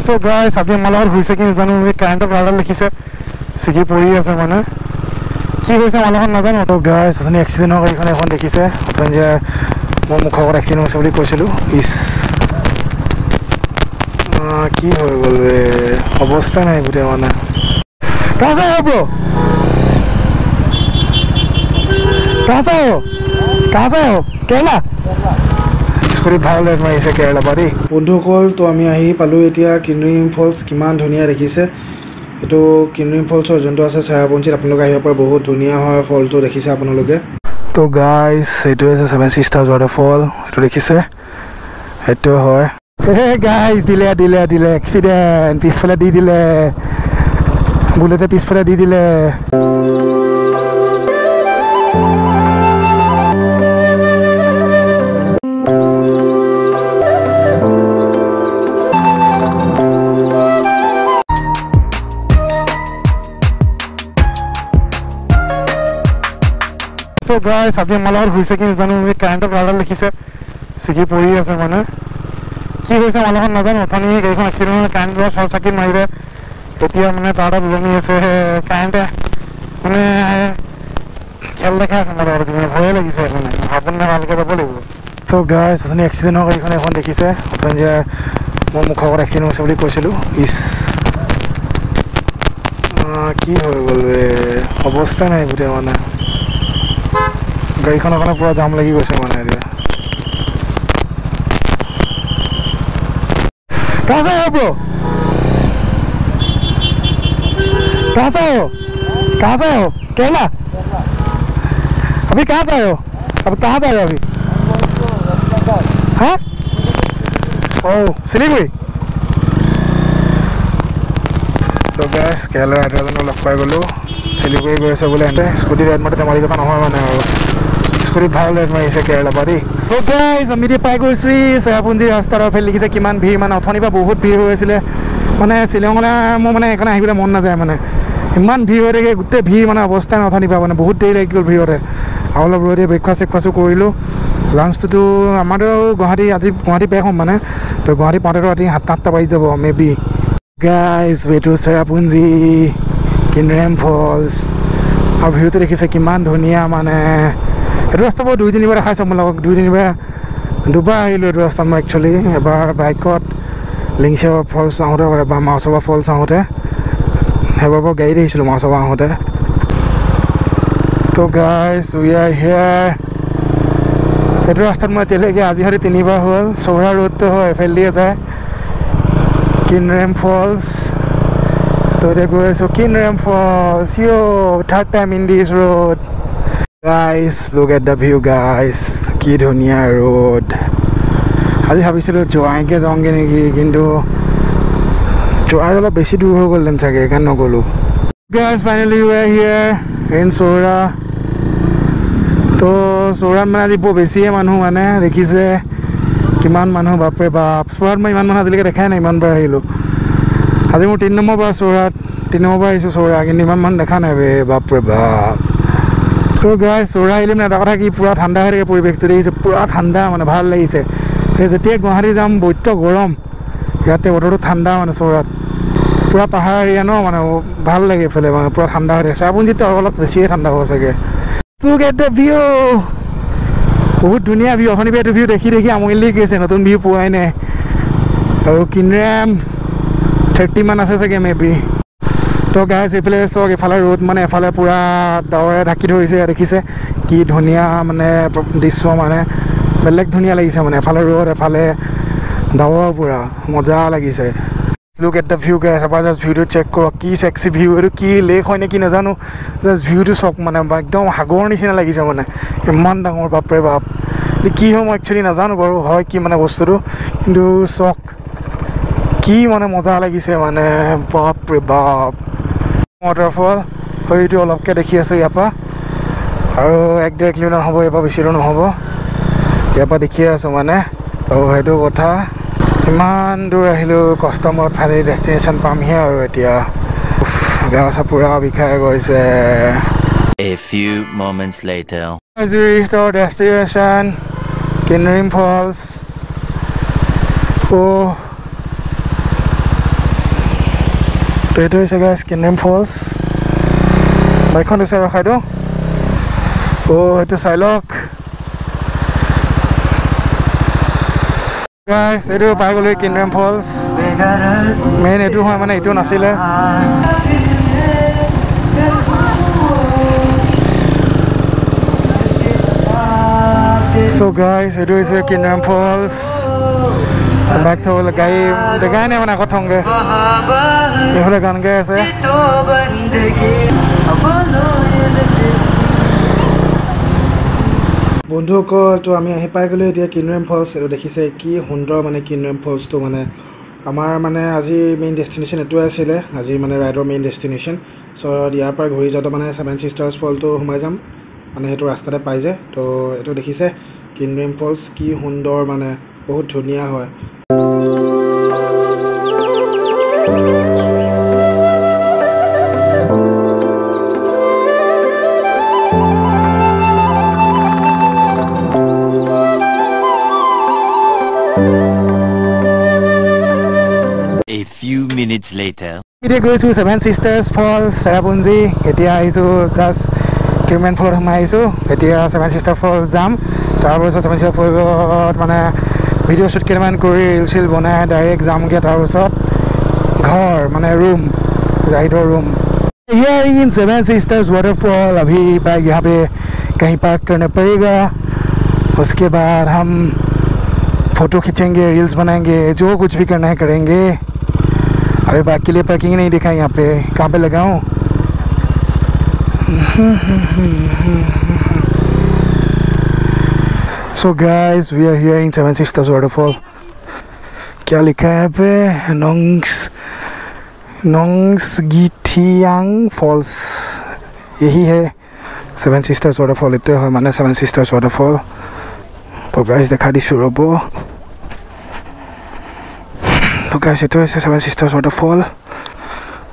তো গাইছ আজি আমাৰ লগত হৈছে কি নাজানো কাৰেণ্টৰ কাৰ্ডাল লিখিছে ছিগি পৰি আছে মানে কি হৈছে আমাৰ লগত নাজানো তো গাইছ আপুনি এক্সিডেণ্ট হোৱা গাড়ীখন এখন দেখিছে অথনি যে মোৰ মুখৰ আগত এক্সিডেণ্ট হৈছে বুলি কৈছিলোঁ ইছ কি হৈ গ'ল বে অৱস্থা নাই গোটেই মানে कहाँ से हो ब्रो कहाँ से हो केरला स्कुटी ভাল ৰেট মাৰিছে কেৰেলা পাৰি বন্ধুসকল তো আমি আহি পালোঁ এতিয়া কিনৰিম ফলছ কিমান ধুনীয়া দেখিছে এইটো কিনৰিম ফলছৰ যোনটো আছে চেৰাপুঞ্জীত আপোনালোকে আহিব পাৰে বহুত ধুনীয়া হয় ফলটো দেখিছে আপোনালোকে তো গাইছ এইটো আছে 7 সিষ্টাৰ ৱাটাৰফল এইটো দেখিছে এইটো হয় হে গাইছ দিলে এক্সিডেণ্ট পিছফালে দি দিলে বুলেটে পিছফালে দি দিলে তো গাইছ আজি আমাৰ লগত হৈছে কি নাজানো কাৰেণ্টৰ কাৰ্ডাল লিখিছে ছিগি পৰি আছে মানে কি হৈছে আমাৰ লগত নাজানো অথনি গাড়ীখন এক্সিডেণ্ট কাৰেণ্ট যোৱা শ্বৰ্ট চাৰ্কিট মাৰিলে এতিয়া মানে তাত ওলমি আছে কাৰেণ্টে মানে খেল দেখাই আছে মোৰ লগত ভয়ে লাগিছে মানে আপোনাৰ ভালকৈ যাব লাগিব তো গাইছ আপুনি এক্সিডেণ্ট হোৱা গাড়ীখন এখন দেখিছে অথনি যে মোৰ মুখৰ আগত এক্সিডেণ্ট হৈছে বুলি কৈছিলোঁ ইছ কি হৈ গ'ল বে অৱস্থা নাই গোটেই মানে গাড়ীখনৰ কাৰণে পুৰা জাম লাগি গৈছে মানে এতিয়া कहाँ से हो ब्रो कहाँ से हो केरला अभी कहाँ जा रहे हो अभी हाँ ओ सिलीगुड़ी तो गैस केरला राइडरजनক লগ পাই গ'লোঁ सिलीगुड़ी গৈ আছে বোলে এনে স্কুটি ৰাইড মাৰি ধেমালি কথা নহয় মানে আৰু স্কুটি ভাল ৰাইড মাৰিছে কেৰেলা পাৰি তো গাইছ আমি এতিয়া পাই গৈছোঁ চেৰাপুঞ্জী ৰাস্তাৰ ফালে লিখিছে কিমান ভিৰ মানে অথনিৰ পৰা বহুত ভিৰ হৈ আছিলে মানে শ্বিলঙলৈ মোৰ মানে সেইকাৰণে আহিবলৈ মন নাযায় মানে ইমান ভিৰ হৈ থাকে গোটেই ভিৰ মানে অৱস্থা নথনি পৰা মানে বহুত দেৰি লাগি গ'ল ভিৰতে আৰু অলপ ৰৈ ব্ৰেকফাষ্ট চেকফাষ্টো কৰিলোঁ লাঞ্চটোতো আমাৰতো গুৱাহাটী বেক হ'ম মানে তো গুৱাহাটী পাওঁতেতো ৰাতি 7-8টা বাজি যাব মে বি গাইছ এইটো চেৰাপুঞ্জী কিনৰেম ফলছ আৰু ভিউটো দেখিছে কিমান ধুনীয়া মানে এইটো ৰাস্তা মই 2-3বাৰ দেখাইছোঁ মোৰ লগত 2-3বাৰ আহিলোঁ এইটো ৰাস্তাত মই একচুৱেলি এবাৰ বাইকত লিংচেৱা ফলছ আহোঁতে এবাৰ মাছবা ফলছ আহোঁতে সেইবাৰ পৰা গাড়ীত আহিছিলোঁ মাছবা আহোঁতে তো গাইছ উই আৰ হিয়াৰ এইটো ৰাস্তাত মই এতিয়ালৈকে আজি হয়তো 3বাৰ হ'ল চৌৰা ৰোডটো হয় এফালে দিয়ে যায় কিনৰেম ফলছ তো এতিয়া গৈ আছোঁ Kynrem falls third time in this road guys look at the view guys কি ধুনীয়া ৰোড আজি ভাবিছিলোঁ জোৱাইকে যাওঁগৈ নেকি কিন্তু জোৱাৰ অলপ বেছি দূৰ হৈ গ'ল চাগে সেইকাৰণে নগ'লোঁ guys finally we are here in Chaura তো চৌৰাত মানে আজি বৰ বেছিয়ে মানুহ মানে দেখিছে কিমান মানুহ বাপৰে বাপ চৌৰাত মই ইমান মানুহ আজিলৈকে দেখাই নাই ইমানবাৰ আহিলোঁ আজি মোৰ 3 নম্বৰ বাৰ চৌৰাত 3 নম্বৰ বাৰ আহিছোঁ চৌৰা কিন্তু ইমান মানুহ দেখা নাই বে বাপৰে বাপ তো গাইছ চৌৰা আহিলে মানে এটা কথা কি পুৰা ঠাণ্ডা হৈ থাকে পৰিৱেশটো দেখিছে পুৰা ঠাণ্ডা মানে ভাল লাগিছে যেতিয়া গুৱাহাটী যাম বৈত্য গৰম ইয়াতে বতৰটো ঠাণ্ডা মানে চৌৰাত পুৰা পাহাৰ এৰিয়া ন মানে ভাল লাগে এইফালে মানে পুৰা ঠাণ্ডা হৈ থাকে চেৰাপুঞ্জীতো অলপ বেছিয়ে ঠাণ্ডা হ'ব চাগে লুক এট দ্য ভিউ বহুত ধুনীয়া ভিউ অথনি এইটো ভিউ দেখি আমনি লাগি গৈছে নতুন ভিউ পোৱাই নাই আৰু কিনৰেম 30 মান আছে চাগে মে বি তো গাইছ এইফালে চাওক এফালে ৰ'দ মানে এফালে পুৰা ডাৱৰে ঢাকি ধৰিছে দেখিছে কি ধুনীয়া মানে দৃশ্য মানে বেলেগ ধুনীয়া লাগিছে মানে এফালে ৰ'দ এফালে ডাৱৰ পুৰা মজা লাগিছে লুক এট দ্য ভিউ গাইছ এবাৰ জাষ্ট ভিউটো চেক কৰক কি চেক্সি ভিউ এইটো কি লেক হয় নেকি নাজানো জাষ্ট ভিউটো চাওক মানে একদম সাগৰৰ নিচিনা লাগিছে মানে ইমান ডাঙৰ বাপৰে বাপ কি হয় মই একচুৱেলি নাজানো বাৰু হয় কি মানে বস্তুটো কিন্তু চাওক কি মানে মজা লাগিছে মানে বাপৰে বাপ ৱাটাৰফল হয়তো অলপকৈ দেখি আছোঁ ইয়াৰ পৰা আৰু 1-1.5 কিলোমিটাৰ হ'ব ইয়াৰ পৰা বেছি দূৰ নহ'ব ইয়াৰ পৰা দেখিয়ে আছোঁ মানে আৰু সেইটো কথা ইমান দূৰ আহিলোঁ কষ্ট মূৰত ফাইনেলি ডেষ্টিনেশ্যন পামহি আৰু এতিয়া গা চা পুৰা বিষাই গৈছে A few moments later as we reached our destination কিনৰেম ফলছ এইটো হৈছে গাইছ কিনৰেম ফলছ বাইকখন হৈছে ৰখাই দিওঁ এইটো চাই লওক গাইছ এইটো পাই গ'লো কিনৰেম ফলছ মেইন এইটো হয় মানে এইটো নাছিলে So guys, itu is Kinram Falls. Back to the guy. The guy never nak kau thongge. Ini boleh kan guys? বন্ধুসকল তো আমি আহি পাই গ'লো এতিয়া কিনৰেম ফলছ আৰু দেখিছে কি সুন্দৰ মানে কিনৰেম ফলছটো মানে আমাৰ মানে আজি মেইন ডেষ্টিনেশ্যন এইটোৱে আছিলে আজি মানে ৰাইডৰ মেইন ডেষ্টিনেশ্যন চ' ইয়াৰ পৰা ঘূৰি যাওঁতে মানে ছেভেন ছিষ্টাৰ্ছ ফলটো সোমাই যাম মানে সেইটো ৰাস্তাতে পাই যায় তো এইটো দেখিছে কিনৰেম ফলছ কি সুন্দৰ মানে বহুত ধুনীয়া হয় A few minutes later. এতিয়া গৈছোঁ ছেভেন ছিষ্টাৰ্ছ ফল চেৰাপুঞ্জী এতিয়া আহিছোঁ জাষ্ট কিনৰেম ফলত সোমাই আহিছোঁ এতিয়া ছেভেন ছিষ্টাৰ ফলছ যাম তাৰপিছত ছেভেন ছিষ্টাৰ ফলত মানে ভিডিঅ' শ্বুট কেইটামান কৰি ৰিল চিল বনাই ডাইৰেক্ট যামগৈ তাৰপিছত ঘৰ মানে ৰুম জাহিদৰ room here in Seven Sisters waterfall अभी बाइक यहाँ पे कहीं पार्क करना पड़ेगा उसके बाद हम फ़ोटो खींचेंगे रील्स बनाएंगे जो कुछ भी करना है करेंगे अभी बाइक के लिए पार्किंग नहीं दिखा यहाँ पे कहाँ पे लगाऊँ So guys, we are here in Seven Sisters Waterfall. क्या लिखा है यहाँ पे नोंग्सगीथियांग फॉल्स यही है सेवन सिस्टर्स वाटरफॉल इतने है माने सेवन सिस्टर्स वाटरफॉल तो गाइस देखा दी शुरू बो तो गाइस इतने है सेवन सिस्टर्स वाटरफॉल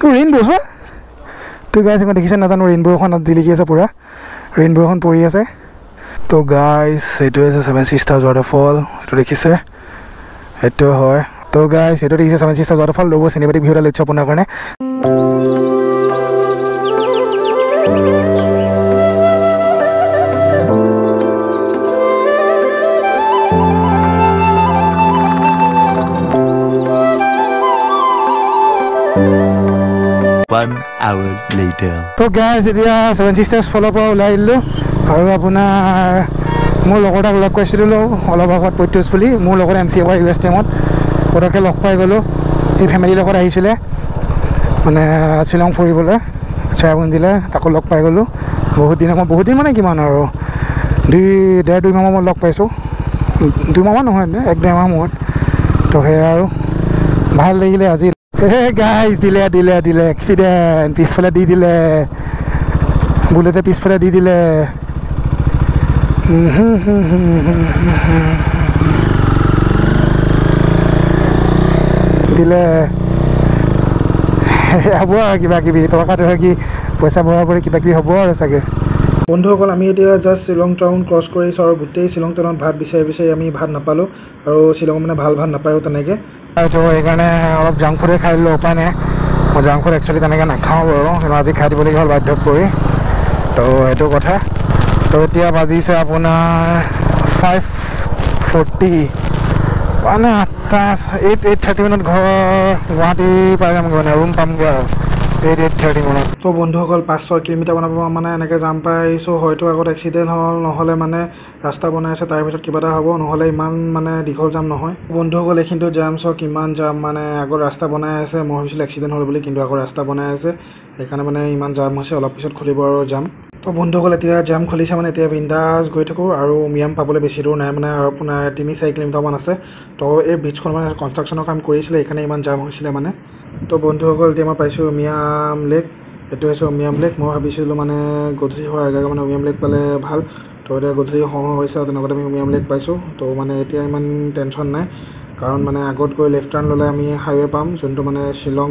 तो रेनबो है तो गाइस इनको देखिए ना जानो रेनबो खान दिल्ली की ऐसा पूरा रेनबो खान पूरी ऐसे तो गाइस इतने है सेवन सिस्टर्स वाटरफॉल तो देखिए से इतने है तो गाइस ये तो देखिए सेवन सिस्टर्स वाटरफॉल लोगों सिनेमैटिक व्यू ले अच्छा अपना करने One hour later. तो गाइस এতিয়া सेवन सिस्टर्स फॉलो পৰা ওলাই আহিলো আৰু আপোনাৰ মোৰ লগৰটাক লগ কৰিছিলোঁ অলপ আগত পইটছফুলি মোৰ লগৰ M C A U S টিমত পটককৈ লগ পাই গ'লোঁ এই ফেমিলিৰ লগত আহিছিলে মানে শ্বিলং ফুৰিবলৈ চেৰাপুঞ্জীলৈ তাকো লগ পাই গ'লোঁ বহুত দিন মানে কিমান আৰু দুই মাহ মই লগ পাইছোঁ 2 মাহমান নহয় 1-1.5 মাহ মূৰত তো সেয়া আৰু ভাল লাগিলে আজি গাইজ দিলে এক্সিডেণ্ট পিছফালে দি দিলে বুলেটে পিছফালে দি দিলে দিলে হ'ব আৰু কিবা কিবি টকা কি পইচা ভৰা ভৰি কিবা কিবি হ'ব আৰু চাগে বন্ধুসকল আমি এতিয়া জাষ্ট শ্বিলং টাউন ক্ৰছ কৰিছোঁ আৰু গোটেই শ্বিলং টাউনত ভাত বিচাৰি আমি ভাত নাপালোঁ আৰু শ্বিলং মানে ভাল ভাত নাপায়ো তেনেকৈ তো সেইকাৰণে অলপ জাংক ফুডে খাই দিলোঁ উপায় নাই মই জাংক ফুড একচুৱেলি তেনেকৈ নাখাওঁ বাৰু কিন্তু আজি খাই দিবলগীয়া হ'ল বাধ্য কৰি তো সেইটো কথা তো এতিয়া বাজিছে আপোনাৰ 5:40 মানে 8:30 মানত ঘৰ গুৱাহাটী পাই যামগৈ মানে ৰুম পামগৈ আৰু 8:30 মানত তো বন্ধুসকল 5-6 কিলোমিটাৰ বনাব মানে এনেকৈ যাম পাই আহিছোঁ হয়তো আগত এক্সিডেণ্ট হ'ল নহ'লে মানে ৰাস্তা বনাই আছে তাৰ ভিতৰত কিবা এটা হ'ব নহ'লে ইমান মানে দীঘল জাম নহয় বন্ধুসকল এইখিনিতো জাম চাওক কিমান জাম মানে আগত ৰাস্তা বনাই আছে মই ভাবিছিলোঁ এক্সিডেণ্ট হ'ল বুলি কিন্তু আগত ৰাস্তা বনাই আছে সেইকাৰণে মানে ইমান জাম হৈছে অলপ পিছত খুলিব আৰু জাম তো বন্ধুসকল এতিয়া জাম খুলিছে মানে এতিয়া বিন্দাছ গৈ থাকোঁ আৰু মিয়াম পাবলৈ বেছি দূৰ নাই মানে আৰু আপোনাৰ 3-4 কিলোমিটাৰমান আছে তো এই ব্ৰিজখন মানে কনষ্ট্ৰাকশ্যনৰ কাম কৰিছিলে সেইকাৰণে ইমান জাম হৈছিলে মানে তো বন্ধুসকল এতিয়া মই পাইছোঁ উমিয়াম লেক এইটো হৈছে উমিয়াম লেক মই ভাবিছিলোঁ মানে গধূলি হোৱাৰ আগে মানে উমিয়াম লেক পালে ভাল তো এতিয়া গধূলি হৈছে আৰু তেনেকুৱাতে আমি উমিয়াম লেক পাইছোঁ তো মানে এতিয়া ইমান টেনশ্যন নাই কাৰণ মানে আগত গৈ লেফ্ট টাৰ্ণ ল'লে আমি হাইৱে পাম যোনটো মানে শ্বিলং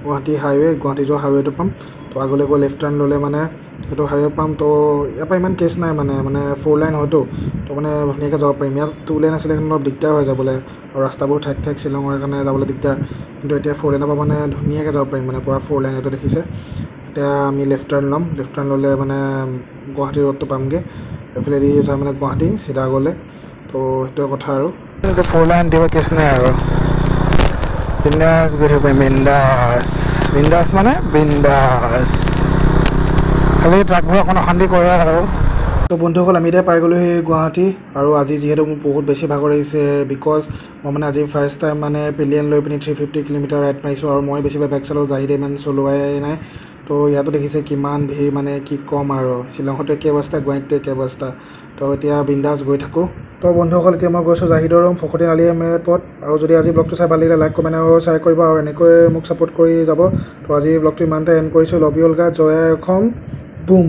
গুৱাহাটী হাইৱে গুৱাহাটী যোৱা হাইৱেটো পাম তো আগলৈ গৈ লেফ্ট টাৰ্ণ ল'লে মানে সেইটো হাইৱে পাম তো ইয়াৰ পৰা ইমান কেছ নাই মানে 4 লাইন হয়তো তো মানে ধুনীয়াকৈ যাব পাৰিম ইয়াত 2 লাইন আছিলে কিন্তু অলপ দিগদাৰ হৈ যাবলৈ আৰু ৰাস্তাবোৰ ঠাইক শ্বিলঙৰ কাৰণে যাবলৈ দিগদাৰ কিন্তু এতিয়া 4 লাইনৰ পৰা মানে ধুনীয়াকৈ যাব পাৰিম মানে পূৰা 4 লাইন এইটো দেখিছে এতিয়া আমি লেফ্ট টাৰ্ণ ল'ম লেফ্ট টাৰ্ণ ল'লে মানে গুৱাহাটী ৰোডটো পামগৈ এইফালেদি যায় মানে গুৱাহাটী চিধা গ'লে তো সেইটোৱে কথা আৰু 4 লাইন দিব কেছ নাই আৰু বিন্দাছ গৈ থাকিব পাৰিম বিন্দাছ মানে বিন্দাছ খালি ট্ৰাকবোৰ অকণ অশান্তি কৰে আৰু তো বন্ধুসকল আমি এতিয়া পাই গ'লোঁ সেই গুৱাহাটী আৰু আজি যিহেতু মোৰ বহুত বেছি ভাগৰ লাগিছে বিকজ মই মানে আজি ফাৰ্ষ্ট টাইম মানে পিলিয়ন লৈ পিনি 350 কিলোমিটাৰ ৰাইড মাৰিছোঁ আৰু মই বেছিভাগ বাইক চলাওঁ জাহিদে ইমান চলোৱাই নাই তো ইয়াতো দেখিছে কিমান ভিৰ মানে কি ক'ম আৰু শ্বিলঙতো একে অৱস্থা গুৱাহাটীতো একে অৱস্থা তো এতিয়া বিন্দাছ গৈ থাকোঁ তো বন্ধুসকল এতিয়া মই গৈছোঁ জাহিদৰ ৰুম ফকটে নালি মেপত আৰু যদি আজি ব্লগটো চাই ভাল লাগিলে লাইক কমেণ্ট আৰু শ্বেয়াৰ কৰিব আৰু এনেকৈ মোক ছাপোৰ্ট কৰি যাব তো আজি ব্লগটো ইমানতে এণ্ড কৰিছোঁ লভ ইউ অল গাইজ জয় অসম বুম